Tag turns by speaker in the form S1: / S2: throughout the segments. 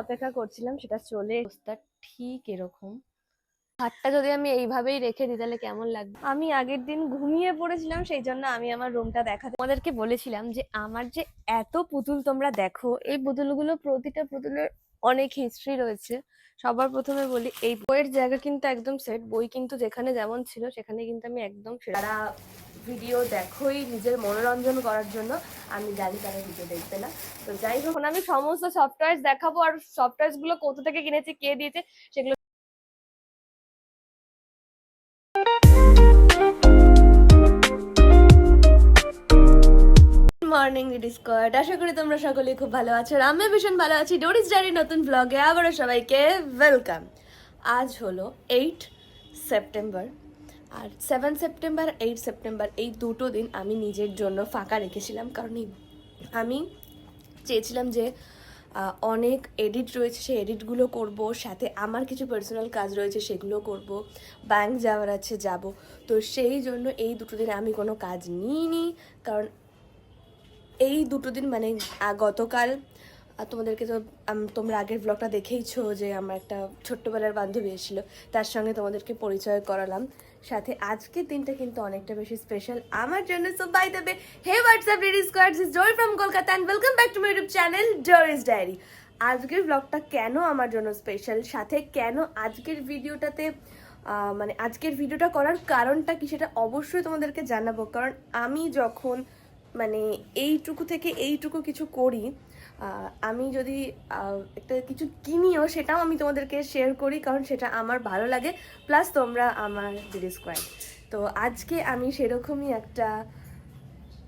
S1: অপেক্ষা করছিলাম, সেটা চলে অবস্থা ঠিক এরকম। হাতটা যদি আমি এইভাবেই রেখে দিই তাহলে কেমন লাগবে। আমি আগের দিন ঘুমিয়ে পড়েছিলাম, সেই জন্য আমি আমার রুমটা দেখাতে তোমাদেরকে বলেছিলাম যে আমার যে এত পুতুল তোমরা দেখো, এই পুতুলগুলো প্রতিটা পুতুলের অনেক হিস্ট্রি রয়েছে। সবার প্রথমে বলি, এই বইয়ের জায়গা কিন্তু একদম সেট, বই কিন্তু যেখানে যেমন ছিল সেখানে কিন্তু আমি একদম যারা ভিডিও দেখোই নিজের মনোরঞ্জন করার জন্য, আমি জানি তারা ভিডিও দেখবে না। তো যাই হোক, আমি সমস্ত সফটওয়্যার দেখাবো, আর সফটওয়্যার গুলো কোথা থেকে কিনেছি, কে দিয়েছে, সেগুলো। মর্নিং ইট ইজ স্কোয়াড, আশা করি তোমরা সকলে খুব ভালো আছো, আর আমি ভীষণ ভালো আছি। ডোরিস ডায়েরি নতুন ব্লগে আবারও সবাইকে ওয়েলকাম। আজ হলো 8 সেপ্টেম্বর, আর 7 সেপ্টেম্বর 8 সেপ্টেম্বর এই দুটো দিন আমি নিজের জন্য ফাঁকা রেখেছিলাম, কারণ আমি চেয়েছিলাম যে অনেক এডিট রয়েছে, সেই এডিটগুলো করব, সাথে আমার কিছু পার্সোনাল কাজ রয়েছে সেগুলো করব, ব্যাংক যাওয়ার আছে যাব। তো সেই জন্য এই দুটো দিন আমি কোনো কাজ নিইনি, কারণ এই দুটো দিন মানে গতকাল তোমাদেরকে তো তোমরা আগের ব্লগটা দেখেইছো যে আমার একটা ছোট্টবেলার বান্ধবী এসেছিলো, তার সঙ্গে তোমাদেরকে পরিচয় করালাম। সাথে আজকের দিনটা কিন্তু অনেকটা বেশি স্পেশাল আমার জন্য। So by the way, hey WhatsApp ready squad, this Dori from Kolkata and welcome back to my YouTube channel Doris diary. আজকের ব্লগটা কেন আমার জন্য স্পেশাল, সাথে কেন আজকের ভিডিওটাতে মানে আজকের ভিডিওটা করার কারণটা কি সেটা অবশ্যই তোমাদেরকে জানাবো। কারণ আমি যখন মানে এইটুকু থেকে এইটুকু কিছু করি, আমি যদি একটা কিছু কিনিও সেটাও আমি তোমাদেরকে শেয়ার করি, কারণ সেটা আমার ভালো লাগে, প্লাস তোমরা আমার দিদি স্কোয়াড। তো আজকে আমি সেরকমই একটা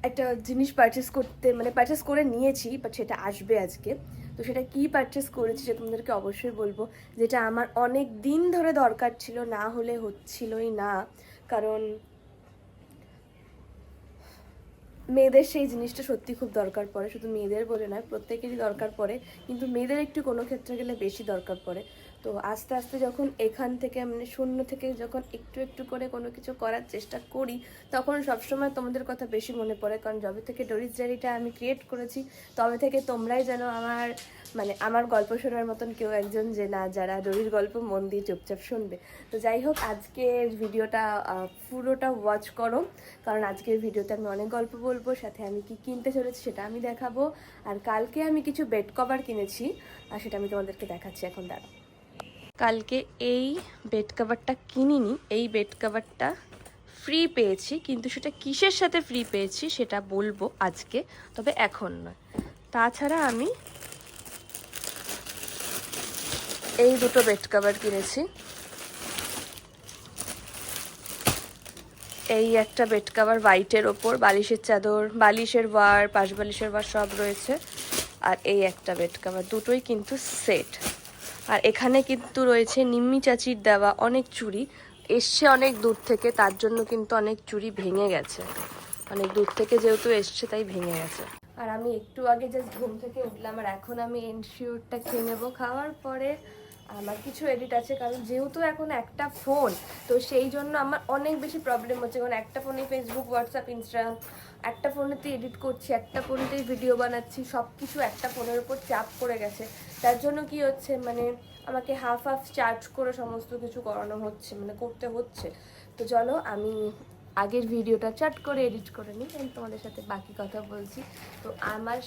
S1: একটা জিনিস পারচেস করে নিয়েছি, বাট সেটা আসবে আজকে। তো সেটা কি পারচেস করেছি সেটা তোমাদেরকে অবশ্যই বলবো, যেটা আমার অনেক দিন ধরে দরকার ছিল, না হলে হচ্ছিলই না। কারণ মেয়েদের সেই জিনিসটা সত্যি খুব দরকার পড়ে, শুধু মেয়েদের বলে নয়, প্রত্যেকেরই দরকার পড়ে, কিন্তু মেয়েদের একটু কোনো ক্ষেত্রে গেলে বেশি দরকার পড়ে। তো আস্তে আস্তে যখন এখান থেকে মানে শূন্য থেকে যখন একটু একটু করে কোনো কিছু করার চেষ্টা করি, তখন সবসময় তোমাদের কথা বেশি মনে পড়ে। কারণ যবে থেকে ডোরিস ডায়েরিটা আমি ক্রিয়েট করেছি, তবে থেকে তোমরাই যেন আমার গল্প শোনার মতন কেউ একজন, যে না, যারা ডোরির গল্প মন দিয়ে চুপচাপ শুনবে। তো যাই হোক, আজকের ভিডিওটা পুরোটা ওয়াচ করো, কারণ আজকের ভিডিওতে আমি অনেক গল্প বলবো, সাথে আমি কি কিনতে চলেছি সেটা আমি দেখাবো। আর কালকে আমি কিছু বেড কভার কিনেছি, আর সেটা আমি তোমাদেরকে দেখাচ্ছি। এখন দাঁড়াও, কালকে এই বেড কভারটা কিনিনি, এই বেড কভারটা ফ্রি পেয়েছি, কিন্তু সেটা কিসের সাথে ফ্রি পেয়েছি সেটা বলবো আজকে, তবে এখন নয়। তাছাড়া আমি এই দুটো বেড কভার কিনেছি। এই একটা বেড কভার হোয়াইটের ওপর, বালিশের চাদর, বালিশের ওয়ার, পাশ বালিশের ওয়ার সব রয়েছে। আর এই একটা বেড কভার, দুটোই কিন্তু সেট। আর এখানে কিন্তু রয়েছে নিম্মি চাচির দেওয়া অনেক চুড়ি, এসছে অনেক দূর থেকে, তার জন্য কিন্তু অনেক চুড়ি ভেঙে গেছে, অনেক দূর থেকে যেহেতু এসছে তাই ভেঙে গেছে। আর আমি একটু আগে জাস্ট ঘুম থেকে উঠলাম, আর এখন আমি এনশিওরটা খেয়ে নেবো। খাওয়ার পরে আমার কিছু এডিট আছে, কারণ যেহেতু এখন একটা ফোন, তো সেই জন্য আমার অনেক বেশি প্রবলেম হচ্ছে। কারণ একটা ফোনে ফেসবুক, হোয়াটসঅ্যাপ, ইনস্টাগ্রাম, একটা ফোনেতে এডিট করছি, একটা ফোনেতেই ভিডিও বানাচ্ছি, সব কিছু একটা ফোনের উপর চাপ পড়ে গেছে। তার জন্য কি হচ্ছে, মানে আমাকে হাফ চার্জ করে সমস্ত কিছু করানো হচ্ছে, মানে করতে হচ্ছে। তো চলো আমি আগের ভিডিওটা চাট করে এডিট করে নিই, আমি তোমাদের সাথে বাকি কথা বলছি। তো আমার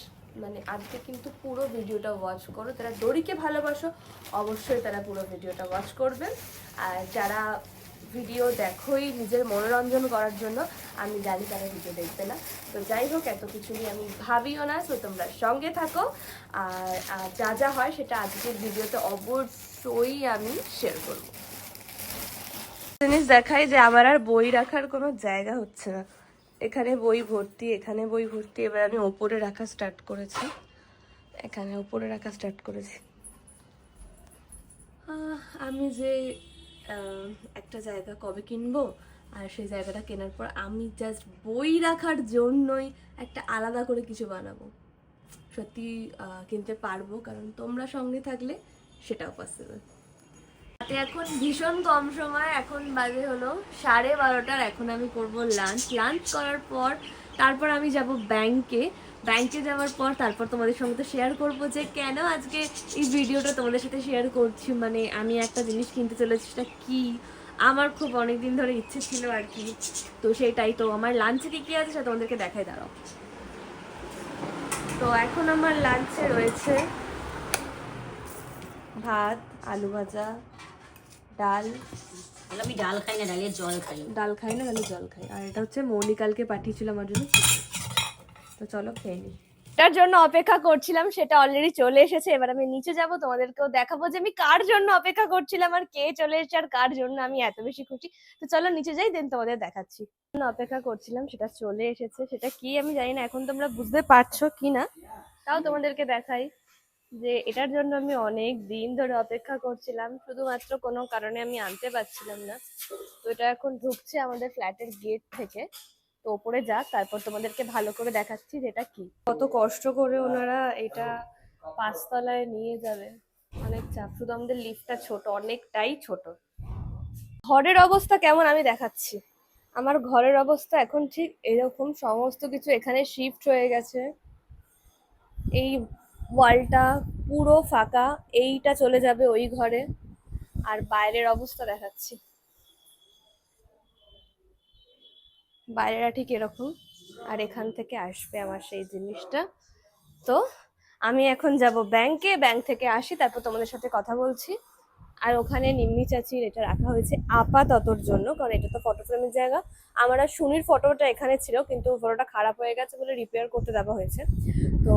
S1: মানে আজকে কিন্তু পুরো ভিডিওটা ওয়াচ করো, যারা ডোরিকে ভালোবাসো অবশ্যই তারা পুরো ভিডিওটা ওয়াচ করবে, আর যারা ভিডিও দেখোই নিজের মনোরঞ্জন করার জন্য, আমি জানি তারা ভিডিও দেখবে না। তো যাই হোক, এত কিছু নিয়ে আমি ভাবিও না, তো তোমরা সঙ্গে থাকো। আর যা যা হয় সেটা আজকের ভিডিওতে অবশ্যই আমি শেয়ার করবো। জিনিস দেখাই যে আমার আর বই রাখার কোনো জায়গা হচ্ছে না, এখানে বই ভর্তি, এখানে বই ভর্তি। এবার আমি ওপরে রাখা স্টার্ট করেছি, এখানে ওপরে রাখা স্টার্ট করেছি। আমি যে একটা জায়গা কবে কিনবো, আর সেই জায়গাটা কেনার পর আমি জাস্ট বই রাখার জন্যই একটা আলাদা করে কিছু বানাবো। সত্যি কিনতে পারবো, কারণ তোমরা সঙ্গে থাকলে সেটাও পসিবল। হাতে এখন ভীষণ কম সময়, এখন বাজে হলো 12:30। এখন আমি করব লাঞ্চ করার পর তারপর আমি যাব ব্যাংকে। ব্যাংকে যাওয়ার পর তারপর তোমাদের সঙ্গে তো শেয়ার করবো যে কেন আজকে এই ভিডিওটা তোমাদের সাথে শেয়ার করছি। মানে আমি একটা জিনিস কিনতে চলেছি, সেটা কি আমার খুব অনেক দিন ধরে ইচ্ছে ছিল আর কি। তো সেটাই, তো আমার লাঞ্চে কী কী আছে সেটা তোমাদেরকে দেখাই, দাঁড়াও। তো এখন আমার লাঞ্চে রয়েছে ভাত, আলু ভাজা, ডাল।
S2: আমি ডাল খাই না, ডালের জল খাই।
S1: ডাল খাই না, ডালের জল খাই। আর এটা হচ্ছে মৌলি কালকে পাঠিয়েছিল আমার জন্য। তো চলো খেয়ে নিই। এটার জন্য অপেক্ষা করছিলাম, সেটা অলরেডি চলে এসেছে। এবার আমি নিচে যাব, তোমাদেরকেও দেখাবো যে আমি কার জন্য অপেক্ষা করছিলাম আর কে চলে এসেছে আর কার জন্য আমি এত বেশি খুশি। তো চলো নিচে যাই, দেন তোমাদের দেখাচ্ছি। অপেক্ষা করছিলাম সেটা চলে এসেছে, সেটা কি আমি জানি না, এখন তোমরা বুঝতে পারছো কি না তাও তোমাদেরকে দেখাই। যে এটার জন্য আমি অনেক দিন ধরে অপেক্ষা করছিলাম, শুধুমাত্র কোনো কারণে আমি আনতে পারছিলাম না। তো এটা এখন ঢুকছে আমাদের ফ্ল্যাটের গেট থেকে। তো ওপরে যাক, তারপর তোমাদেরকে ভালো করে দেখাচ্ছি যেটা কি। কত কষ্ট করে ওনারা এটা 5 তলায় নিয়ে যাবে, অনেক চাপ। শুধু আমাদের লিফটটা ছোট, অনেকটাই ছোট। ঘরের অবস্থা কেমন আমি দেখাচ্ছি। আমার ঘরের অবস্থা এখন ঠিক এরকম, সমস্ত কিছু এখানে শিফট হয়ে গেছে। এই ওয়ালটা পুরো ফাঁকা, এইটা চলে যাবে ওই ঘরে। আর বাইরের অবস্থা দেখাচ্ছি, বাইরেটা ঠিক এরকম। আর এখান থেকে আসবে আমার সেই জিনিসটা। তো আমি এখন যাব ব্যাংকে, ব্যাংক থেকে আসি তারপর তোমাদের সাথে কথা বলছি। আর ওখানে নিম্মি চাচির এটা রাখা হয়েছে আপাততর জন্য, কারণ এটা তো ফটো ফ্রেমের জায়গা। আমার আর সুনির ফটোটা এখানে ছিল, কিন্তু ফটোটা খারাপ হয়ে গেছে বলে রিপেয়ার করতে দেওয়া হয়েছে। তো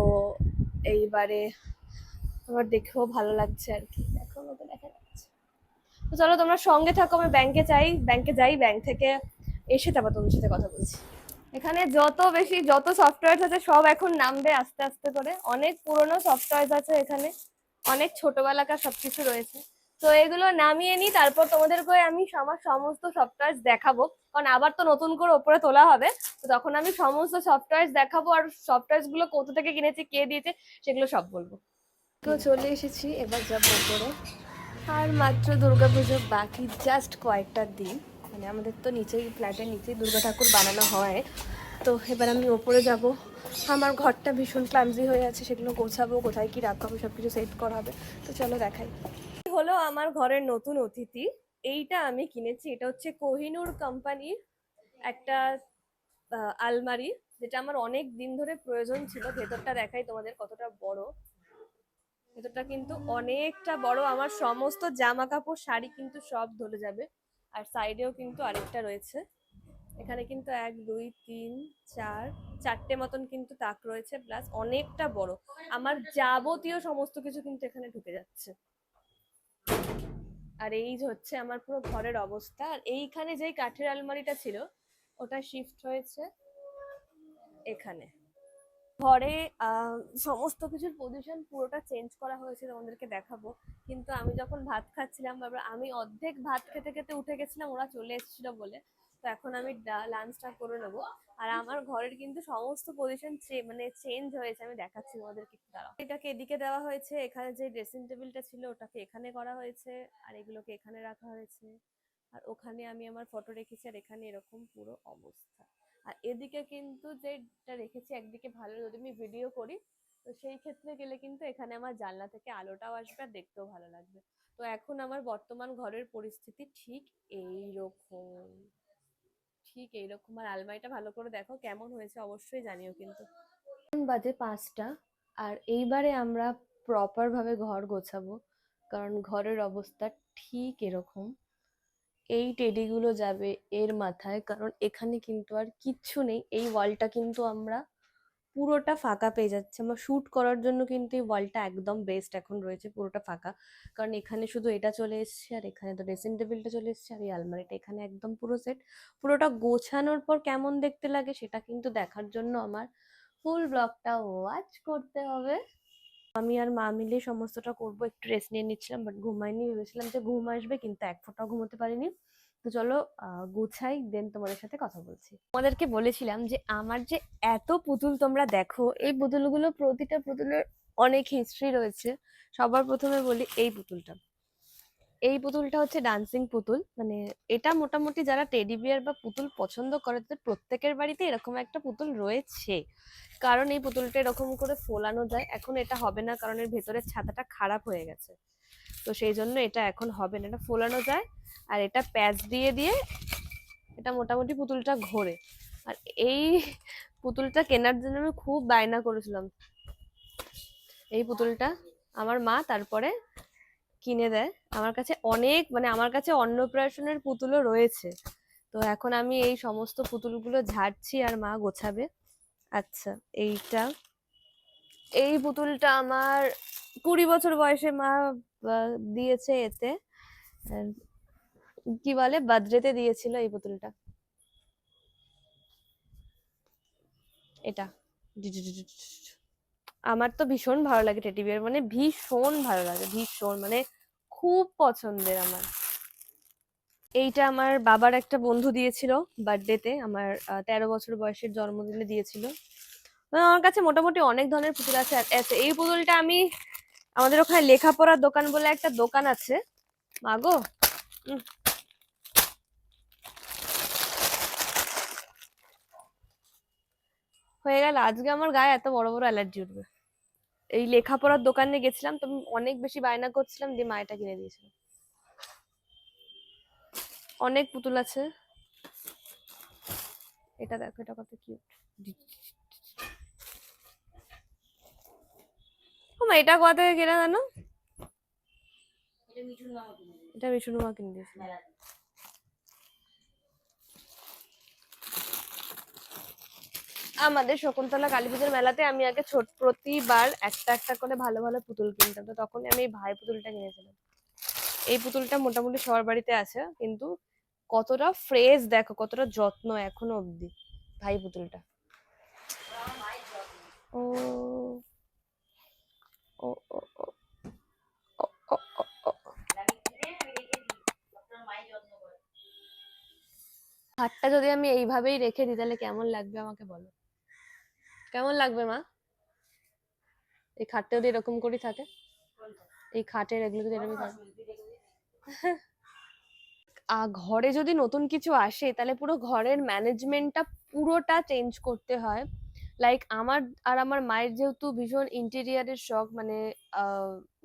S1: এইবারে আমার দেখেও ভালো লাগছে আর কি, দেখো মতো দেখা যাচ্ছে। তো চলো তোমরা সঙ্গে থাকো, আমি ব্যাংকে যাই, ব্যাংক থেকে এসে তারপর তোমাদের সাথে কথা বলছি। এখানে যত সফটওয়্যার আছে সব এখন নামবে আস্তে আস্তে করে। অনেক পুরনো সফটওয়্যার আছে এখানে, অনেক ছোটবেলাকার সবকিছু রয়েছে। তো এগুলো নামিয়ে নিই, তারপর তোমাদেরকে আমি আমার সমস্ত সফটওয়্যার দেখাবো, কারণ আবার তো নতুন করে ওপরে তোলা হবে। তো তখন আমি সমস্ত সফটওয়্যার দেখাবো, আর সফটওয়্যার গুলো কোথা থেকে কিনেছি, কে দিয়েছে, সেগুলো সব বলবো। তো চলে এসেছি, এবার যাবো ওপরে। আর মাত্র দুর্গাপুজো বাকি, জাস্ট কয়েকটা দিন। মানে আমাদের তো নিচেই, ফ্ল্যাটের নিচেই দুর্গা ঠাকুর বানানো হয়। তো এবার আমি ওপরে যাব। আমার ঘরটা ভীষণ ক্লামজি হয়ে আছে, সেগুলো গোছাবো, কোথায় কি রাখা হবে সব কিছু সেট করা হবে। তো চলো দেখাই। হলো আমার ঘরের নতুন অতিথি, এইটা আমি কিনেছি। এটা হচ্ছে কোহিনূর কোম্পানির একটা আলমারি, যেটা আমার অনেক দিন ধরে প্রয়োজন ছিল। ভেতরটা দেখাই তোমাদের কতটা বড়। ভেতরটা কিন্তু অনেকটা বড়, আমার সমস্ত জামা কাপড় শাড়ি কিন্তু সব ধরে যাবে। আর সাইডেও কিন্তু আরেকটা রয়েছে। এখানে কিন্তু 1 2 3 4 4টে মতন কিন্তু তাক রয়েছে, প্লাস অনেকটা বড়। আমার যাবতীয় সমস্ত কিছু কিন্তু এখানে ঢুকে যাচ্ছে। আর এই হচ্ছে আমার পুরো ঘরের অবস্থা। আর এইখানে যেই কাঠের আলমারিটা ছিল ওটা শিফট হয়েছে এখানে। ঘরে সমস্ত কিছুর পজিশন পুরোটা চেঞ্জ করা হয়েছে, তোমাদেরকে দেখাবো। কিন্তু আমি যখন ভাত খাচ্ছিলাম, আমি অর্ধেক ভাত খেতে খেতে উঠে গেছিলাম, ওরা চলে এসেছিল বলে। তো এখন আমি লাঞ্চটা করে নেবো। আর আমার ঘরের কিন্তু সমস্ত পজিশন মানে চেঞ্জ হয়েছে, আমি দেখাচ্ছি তোমাদেরকে, একটু দাঁড়াও। এটাকে এদিকে দেওয়া হয়েছে, এখানে যে ড্রেসিং টেবিলটা ছিল ওটাকে এখানে করা হয়েছে, আর এগুলোকে এখানে রাখা হয়েছে। আর ওখানে আমি আমার ফটো রেখেছি, আর এখানে এরকম পুরো অবস্থা। আর এদিকে কিন্তু যেটা রেখেছি, একদিকে ভালো যদি আমি ভিডিও করি, তো সেই ক্ষেত্রে গেলে কিন্তু এখানে আমার জানলা থেকে আলোটাও আসবে আর দেখতেও ভালো লাগবে। তো এখন আমার বর্তমান ঘরের পরিস্থিতি ঠিক এইরকম, ঠিক এইরকম। আর আলমারিটা ভালো করে দেখো কেমন হয়েছে, অবশ্যই জানিও কিন্তু। বাজে 5টা, আর এইবারে আমরা প্রপার ভাবে ঘর গোছাবো, কারণ ঘরের অবস্থা ঠিক এরকম। এই টেডিগুলো যাবে এর মাথায়, কারণ এখানে কিন্তু আর কিচ্ছু নেই। এই ওয়ালটা কিন্তু আমরা পুরোটা ফাঁকা পেয়ে যাচ্ছে। আমার শ্যুট করার জন্য কিন্তু এই ওয়ালটা একদম বেস্ট এখন রয়েছে, পুরোটা ফাঁকা। কারণ এখানে শুধু এটা চলে এসছে, আর এখানে তো ড্রেসিং টেবিলটা চলে এসছে, আর এই আলমারিটা এখানে একদম পুরো সেট। পুরোটা গোছানোর পর কেমন দেখতে লাগে সেটা কিন্তু দেখার জন্য আমার ফুল ব্লগটা ওয়াচ করতে হবে। আমি আর মা মিলে সমস্তটা করবো। একটু রেস্ট নিয়ে নিচ্ছিলাম, বাট ঘুমাইনি। ভেবেছিলাম যে ঘুম আসবে, কিন্তু এক ফোঁটাও ঘুমোতে পারিনি। তো চলো গুছাই, দেন তোমাদের সাথে কথা বলছি। তোমাদেরকে বলেছিলাম যে আমার যে এত পুতুল তোমরা দেখো, এই পুতুলগুলো প্রতিটা পুতুলের অনেক হিস্ট্রি রয়েছে। সবার প্রথমে বলি এই পুতুলটা। এই পুতুলটা হচ্ছে ডান্সিং পুতুল, মানে এটা মোটামুটি যারা টেডি বিয়ার বা পুতুল পছন্দ করে তাদের প্রত্যেকের বাড়িতে এরকম একটা পুতুল রয়েছে, কারণ এই পুতুলটা এরকম করে ফোলানো যায়। এখন এটা হবে না কারণ এর ভেতরের ছাতাটা খারাপ হয়ে গেছে, তো সেই জন্য এটা এখন হবে না, এটা ফোলানো যায়। আর এটা প্যাচ দিয়ে দিয়ে এটা মোটামুটি পুতুলটা ঘোরে। আর এই পুতুলটা কেনার জন্য আমি খুব বায়না করেছিলাম। এই পুতুলটা আমার মা তারপরে কিনে দেয় আমার কাছে। অনেক মানে আমার কাছে অন্নপ্রাশনের পুতুলও রয়েছে, তো এখন আমি এই সমস্ত পুতুলগুলো ঝাড়ছি আর মা গোছাবে। আচ্ছা, এইটা এই পুতুলটা আমার 20 বছর বয়সে মা দিয়েছে এতে, আহ, কি বলে, বার্থডেতে দিয়েছিল এই পুতুলটা। এটা আমার তো ভীষণ ভালো লাগে টেডি বিয়ার, মানে ভীষণ ভালো লাগে, ভীষণ মানে খুব পছন্দের আমার। এইটা আমার বাবার একটা বন্ধু দিয়েছিল বার্থডেতে, আমার 13 বছর বয়সের জন্মদিনে দিয়েছিল। আমার কাছে মোটামুটি অনেক ধরনের পুতুল আছে। এই পুতুলটা আমি আমাদের ওখানে লেখাপড়ার দোকান বলে একটা দোকান আছে, মাগো হয়ে গেল, আজকে আমার গায়ে এত বড় বড় অ্যালার্জি উঠবে। এই লেখাপড়ার দোকানে গেছিলাম তো, আমি অনেক বেশি বায়না করছিলাম, দিয়ে মা এটা কিনে দিয়েছিল। অনেক পুতুল আছে। এটা দেখো, এটা কত কিউট। এটা কোথা থেকে কেনা জানো? এটা মিঠুন মা কিনে দিয়েছিল। আমাদের শকুন্তলা কালী পুজোর মেলাতে আমি আগে প্রতিবার একটা একটা করে ভালো ভালো পুতুল কিনতাম, তো তখনই আমি এই ভাই পুতুলটা কিনেছিলাম। এই পুতুলটা মোটামুটি সবার বাড়িতে আছে, কিন্তু কতটা ফ্রেশ দেখো, কতটা যত্ন এখনো অব্দি ভাই পুতুলটা। ও ও ও ও ও ও ও ও। হাতটা যদি আমি এইভাবেই রেখে দিই তাহলে কেমন লাগবে আমাকে বলো, কেমন লাগবে মা? এই খাটটা যদি এরকম করে থাকে, এই খাটের এগুলো যদি এরকম থাকে, ঘরে যদি নতুন কিছু আসে তাহলে পুরো ঘরের ম্যানেজমেন্টটা পুরোটা চেঞ্জ করতে হয়। লাইক আমার আর আমার মায়ের যেহেতু ভীষণ ইন্টেরিয়ারের শখ, মানে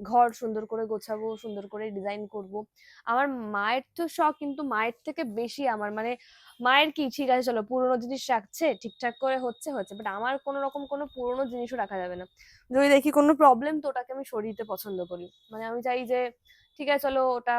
S1: ঘর সুন্দর করে গোছাবো, সুন্দর করে ডিজাইন করব। আমার মায়ের তো শখ, কিন্তু মায়ের থেকে বেশি আমার, মানে মায়ের কি, ঠিক আছে চলো পুরোনো জিনিস রাখছে, ঠিকঠাক করে হচ্ছে হচ্ছে, বাট আমার কোনো রকম কোনো পুরোনো জিনিসও রাখা যাবে না। যদি দেখি কোনো প্রবলেম, তো ওটাকে আমি সরিয়ে দিতে পছন্দ করি। মানে আমি চাই যে ঠিক আছে চলো ওটা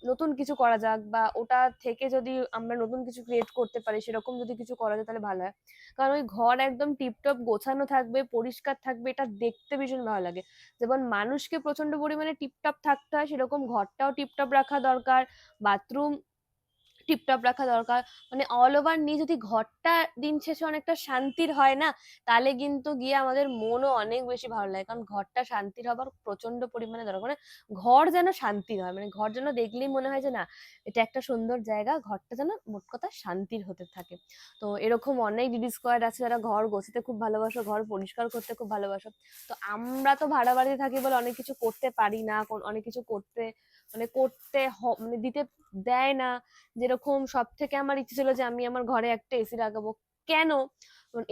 S1: নতুন কিছু করা যাক, বা ওটা থেকে যদি আমরা নতুন কিছু ক্রিয়েট করতে পারি, সেরকম যদি কিছু করা যায় তাহলে ভালো হয়। কারণ ওই ঘর একদম টিপটপ গোছানো থাকবে, পরিষ্কার থাকবে, এটা দেখতে ভীষণ ভালো লাগে। যেমন মানুষকে প্রচন্ড পরিমাণে টিপটপ থাকতে হয়, সেরকম ঘরটাও টিপটপ রাখা দরকার, বাথরুম টিপটপ রাখা দরকার। মানে অল ওভার নিয়ে যদি ঘরটা দিন শেষে অনেকটা শান্তির হয় না, তাহলে কিন্তু গিয়ে আমাদের মনও অনেক বেশি ভালো লাগে। কারণ ঘরটা শান্তির হবার প্রচন্ড পরিমাণে দরকার, মানে ঘর যেন শান্তির হয়, মানে ঘর যেন দেখলেই মনে হয় যে না এটা একটা সুন্দর জায়গা, ঘরটা যেন মোট কথা শান্তির হতে থাকে। তো এরকম অনেক দিদি স্কোয়াড আছে যারা ঘর গোছাতে খুব ভালোবাসো, ঘর পরিষ্কার করতে খুব ভালোবাসো। তো আমরা তো ভাড়া বাড়িতে থাকি বলে অনেক কিছু করতে পারি না, অনেক কিছু করতে মানে মানে দিতে দেয় না। যেরকম সব থেকে আমার ইচ্ছে ছিল যে আমি আমার ঘরে একটা এসি লাগাবো। কেন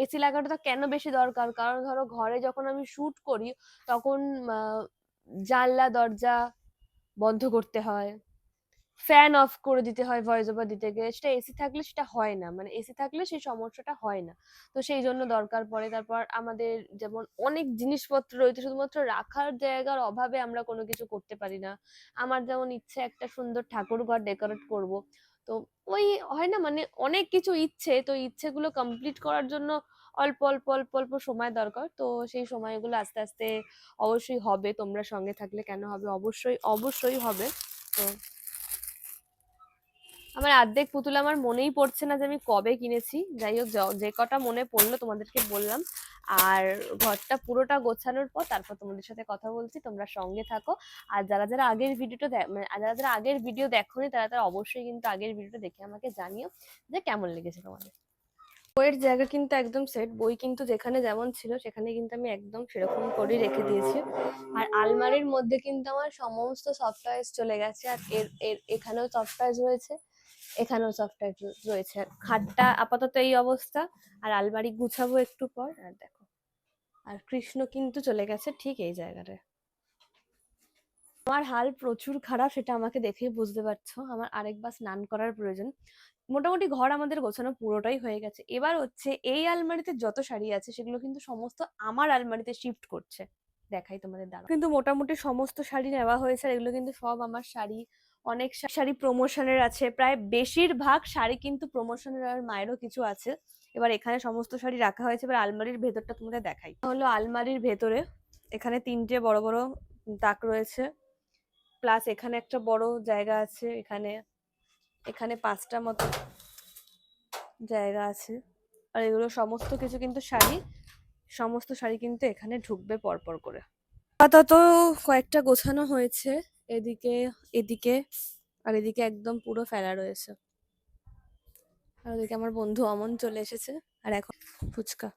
S1: এসি লাগানোটা কেন বেশি দরকার, কারণ ধরো ঘরে যখন আমি শুট করি তখন জানলা দরজা বন্ধ করতে হয়, ফ্যান অফ করে দিতে হয় ভয়েস ওভার দিতে গেলে, সেটা এসি থাকলে সেটা হয় না, মানে এসি থাকলে সেই সমস্যাটা হয় না। তো সেই জন্য দরকার পড়ে। তারপর আমাদের যেমন অনেক জিনিসপত্র রয়েছে, শুধুমাত্র রাখার জায়গার অভাবে আমরা কোনো কিছু করতে পারি না। আমার যেমন ইচ্ছে একটা সুন্দর ঠাকুর ঘর ডেকোরেট করব, তো ওই হয় না, মানে অনেক কিছু ইচ্ছে, তো ইচ্ছেগুলো কমপ্লিট করার জন্য অল্প অল্প অল্প অল্প সময় দরকার। তো সেই সময়গুলো আস্তে আস্তে অবশ্যই হবে, তোমরা সঙ্গে থাকলে কেন হবে, অবশ্যই অবশ্যই হবে। তো আমার অর্ধেক পুতুল আমার মনেই পড়ছে না যে আমি কবে কিনেছি, যাই হোক যে কটা মনে পড়লো তোমাদেরকে বললাম। আর ঘরটা পুরোটা গোছানোর পর তারপর তোমাদের সাথে কথা বলছি, তোমরা সঙ্গে থাকো। আর যারা যারা আগের ভিডিওটা মানে যারা যারা আগের ভিডিও দেখোনি তারা তারা অবশ্যই কিন্তু আগের ভিডিওটা দেখে আমাকে জানিও যে কেমন লেগেছে তোমাদের। বইয়ের জায়গা কিন্তু একদম সেট, বই কিন্তু যেখানে যেমন ছিল সেখানে কিন্তু আমি একদম সেরকম করেই রেখে দিয়েছি। আর আলমারির মধ্যে কিন্তু আমার সমস্ত সফট টয়েস চলে গেছে, আর এর এখানেও সফট টয়েস রয়েছে, এখানেও সফট টয়েস রয়েছে। আর খাটটা আপাতত এই অবস্থা, আর আলমারি গুছাবো একটু পর। আর দেখো, আর কৃষ্ণ কিন্তু চলে গেছে ঠিক এই জায়গাটায়। আমার হাল প্রচুর খারাপ, সেটা আমাকে দেখেই বুঝতে পারছো। আমার আরেকবার স্নান করার প্রয়োজন। মোটামুটি ঘর আমাদের গোছানো পুরোটাই হয়ে গেছে। এবার হচ্ছে এই আলমারিতে যত শাড়ি আছে সেগুলো কিন্তু সমস্ত আমার আলমারিতে শিফট করছে। দেখাই তোমাদের, দাঁড়াও। কিন্তু মোটামুটি সমস্ত শাড়ি নেওয়া হয়েছে, আর এগুলো কিন্তু সব আমার শাড়ি। অনেক শাড়ি প্রমোশনের আছে, প্রায় বেশিরভাগ শাড়ি কিন্তু প্রমোশনের, আর মায়েরও কিছু আছে। এবার এখানে সমস্ত শাড়ি রাখা হয়েছে। এবার আলমারির ভেতরটা তোমাদের দেখাই। হলো আলমারির ভেতরে এখানে 3টে বড় বড় তাক রয়েছে, প্লাস এখানে একটা বড় জায়গা আছে, এখানে এখানে 5টা মতো জায়গা আছে। আর এগুলো সমস্ত কিছু কিন্তু শাড়ি, সমস্ত শাড়ি কিন্তু এখানে ঢুকবে পরপর করে। আপাতত কয়েকটা গোছানো হয়েছে, এদিকে এদিকে, আর এদিকে একদম পুরো ফেলা রয়েছে। আর ওদিকে আমার বন্ধু অমন চলে এসেছে, আর এখন ফুচকা।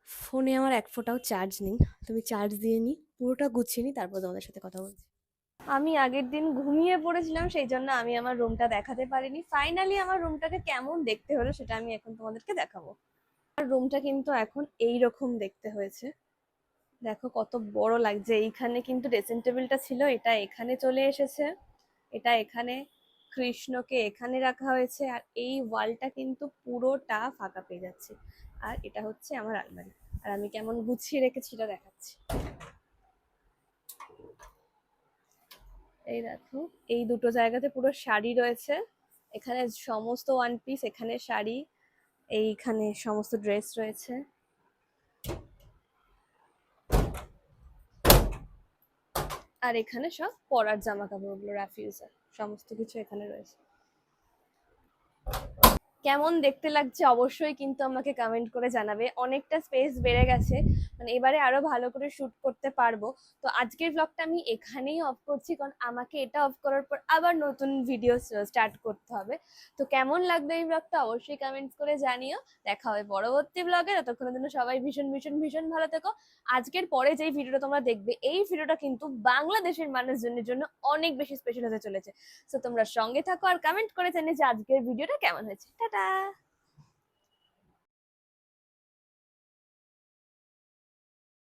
S1: ফোনে আমার এক ফোঁটাও চার্জ নেই, তুমি চার্জ দিয়ে নি, পুরোটা গুছিয়ে নি, তারপর তোমাদের সাথে কথা বলছি। আমি আগের দিন ঘুমিয়ে পড়েছিলাম, সেই জন্য আমি আমার রুমটা দেখাতে পারিনি। ফাইনালি আমার রুমটাকে কেমন দেখতে হলো সেটা আমি এখন তোমাদেরকে দেখাবো। আর রুমটা কিন্তু এখন এইরকম দেখতে হয়েছে, দেখো কত বড় লাগছে। এইখানে কিন্তু ড্রেসিং টেবিলটা ছিল, এটা এখানে চলে এসেছে, এটা এখানে, কৃষ্ণকে এখানে রাখা হয়েছে, আর এই ওয়ালটা কিন্তু পুরোটা ফাঁকা পেয়ে যাচ্ছে। আর এটা হচ্ছে আমার আলমারি, আর আমি কেমন গুছিয়ে রেখেছি সেটা দেখাচ্ছি। এই দেখো, এই দুটো জায়গাতে পুরো শাড়ি রয়েছে, এখানে সমস্ত ওয়ান পিস, এখানে শাড়ি, এইখানে সমস্ত ড্রেস রয়েছে। আর এখানে সব পরার জামা কাপড়গুলো, রাফিউজের সমস্ত কিছু এখানে রয়েছে। কেমন দেখতে লাগছে অবশ্যই কিন্তু আমাকে কমেন্ট করে জানাবে। অনেকটা স্পেস বেড়ে গেছে, মানে এবারে আরো ভালো করে শুট করতে পারবো। তো আজকের ব্লগটা আমি এখানেই অফ করছি, কারণ আমাকে এটা অফ করার পর আবার নতুন ভিডিও স্টার্ট করতে হবে। তো কেমন লাগবে এই ব্লগটা অবশ্যই কমেন্টস করে জানিও। দেখা হবে পরবর্তী ব্লগে, ততক্ষণের জন্য সবাই ভীষণ ভীষণ ভীষণ ভালো থেকো। আজকের পরে যেই ভিডিওটা তোমরা দেখবে, এই ভিডিওটা কিন্তু বাংলাদেশের মানুষজনের জন্য অনেক বেশি স্পেশাল হতে চলেছে। তো তোমরা সঙ্গে থাকো আর কমেন্ট করে জানিয়ে যে আজকের ভিডিওটা কেমন হয়েছে। টাটা।